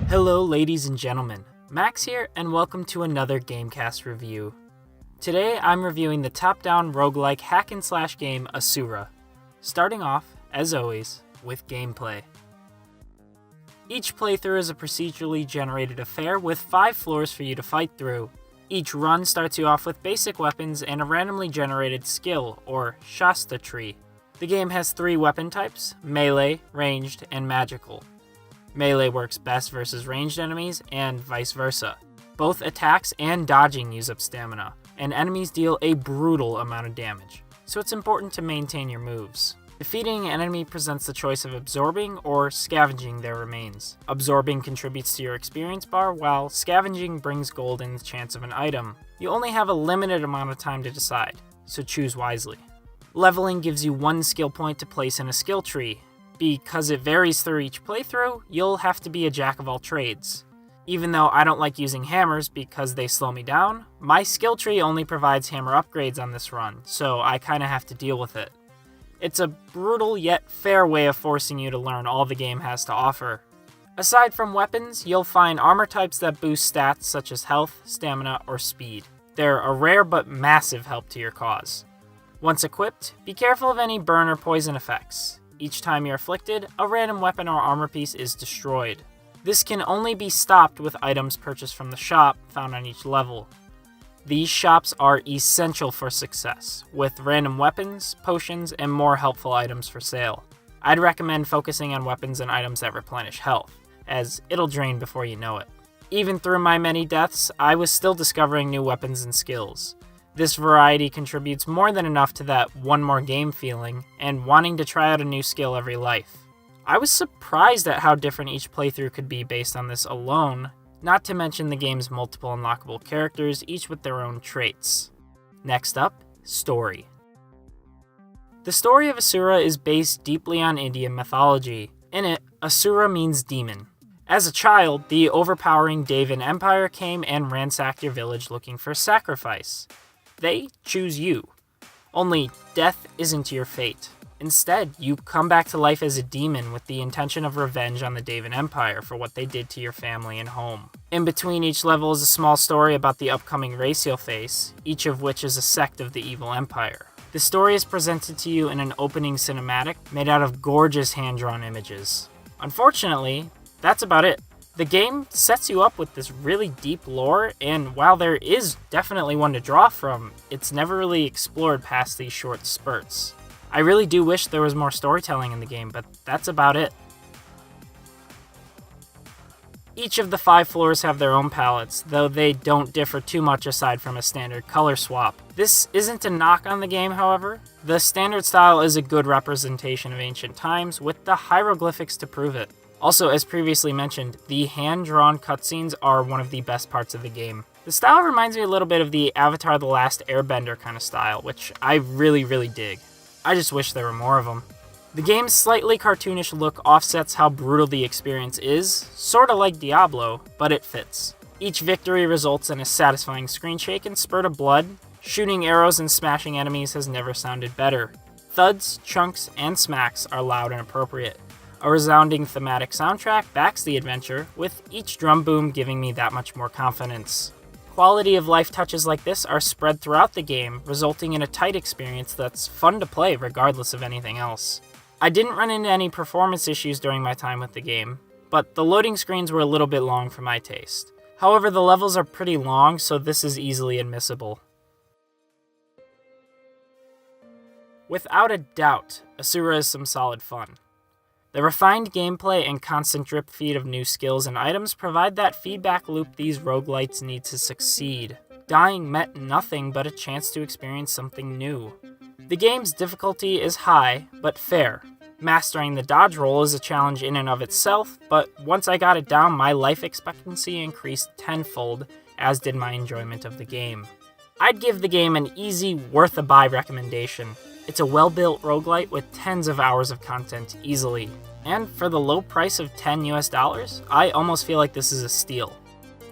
Hello ladies and gentlemen, Max here and welcome to another GameCast review. Today I'm reviewing the top-down roguelike hack-and-slash game Asura, starting off, as always, with gameplay. Each playthrough is a procedurally generated affair with 5 floors for you to fight through. Each run starts you off with basic weapons and a randomly generated skill, or Shasta tree. The game has 3 weapon types, melee, ranged, and magical. Melee works best versus ranged enemies, and vice versa. Both attacks and dodging use up stamina, and enemies deal a brutal amount of damage, so it's important to maintain your moves. Defeating an enemy presents the choice of absorbing or scavenging their remains. Absorbing contributes to your experience bar, while scavenging brings gold and the chance of an item. You only have a limited amount of time to decide, so choose wisely. Leveling gives you 1 skill point to place in a skill tree. Because it varies through each playthrough, you'll have to be a jack of all trades. Even though I don't like using hammers because they slow me down, my skill tree only provides hammer upgrades on this run, so I kinda have to deal with it. It's a brutal yet fair way of forcing you to learn all the game has to offer. Aside from weapons, you'll find armor types that boost stats such as health, stamina, or speed. They're a rare but massive help to your cause. Once equipped, be careful of any burn or poison effects. Each time you're afflicted, a random weapon or armor piece is destroyed. This can only be stopped with items purchased from the shop found on each level. These shops are essential for success, with random weapons, potions, and more helpful items for sale. I'd recommend focusing on weapons and items that replenish health, as it'll drain before you know it. Even through my many deaths, I was still discovering new weapons and skills. This variety contributes more than enough to that one more game feeling and wanting to try out a new skill every life. I was surprised at how different each playthrough could be based on this alone, not to mention the game's multiple unlockable characters, each with their own traits. Next up, story. The story of Asura is based deeply on Indian mythology. In it, Asura means demon. As a child, the overpowering Devan Empire came and ransacked your village looking for sacrifice. They choose you. Only death isn't your fate. Instead, you come back to life as a demon with the intention of revenge on the Devan Empire for what they did to your family and home. In between each level is a small story about the upcoming race you'll face, each of which is a sect of the evil empire. The story is presented to you in an opening cinematic made out of gorgeous hand-drawn images. Unfortunately, that's about it. The game sets you up with this really deep lore, and while there is definitely one to draw from, it's never really explored past these short spurts. I really do wish there was more storytelling in the game, but that's about it. Each of the 5 floors have their own palettes, though they don't differ too much aside from a standard color swap. This isn't a knock on the game, however. The standard style is a good representation of ancient times, with the hieroglyphics to prove it. Also, as previously mentioned, the hand-drawn cutscenes are one of the best parts of the game. The style reminds me a little bit of the Avatar: The Last Airbender kind of style, which I really dig. I just wish there were more of them. The game's slightly cartoonish look offsets how brutal the experience is, sorta like Diablo, but it fits. Each victory results in a satisfying screen shake and spurt of blood. Shooting arrows and smashing enemies has never sounded better. Thuds, chunks, and smacks are loud and appropriate. A resounding thematic soundtrack backs the adventure, with each drum boom giving me that much more confidence. Quality of life touches like this are spread throughout the game, resulting in a tight experience that's fun to play regardless of anything else. I didn't run into any performance issues during my time with the game, but the loading screens were a little bit long for my taste. However, the levels are pretty long, so this is easily admissible. Without a doubt, Asura is some solid fun. The refined gameplay and constant drip feed of new skills and items provide that feedback loop these roguelites need to succeed. Dying meant nothing but a chance to experience something new. The game's difficulty is high, but fair. Mastering the dodge roll is a challenge in and of itself, but once I got it down, my life expectancy increased tenfold, as did my enjoyment of the game. I'd give the game an easy, worth-a-buy recommendation. It's a well-built roguelite with tens of hours of content easily. And for the low price of $10 US, I almost feel like this is a steal.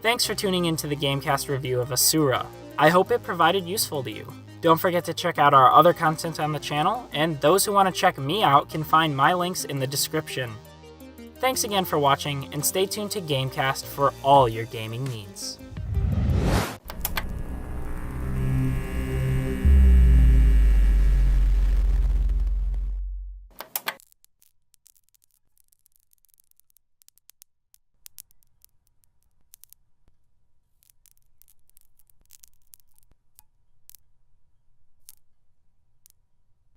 Thanks for tuning into the GameCast review of Asura. I hope it provided useful to you. Don't forget to check out our other content on the channel, and those who want to check me out can find my links in the description. Thanks again for watching, and stay tuned to GameCast for all your gaming needs.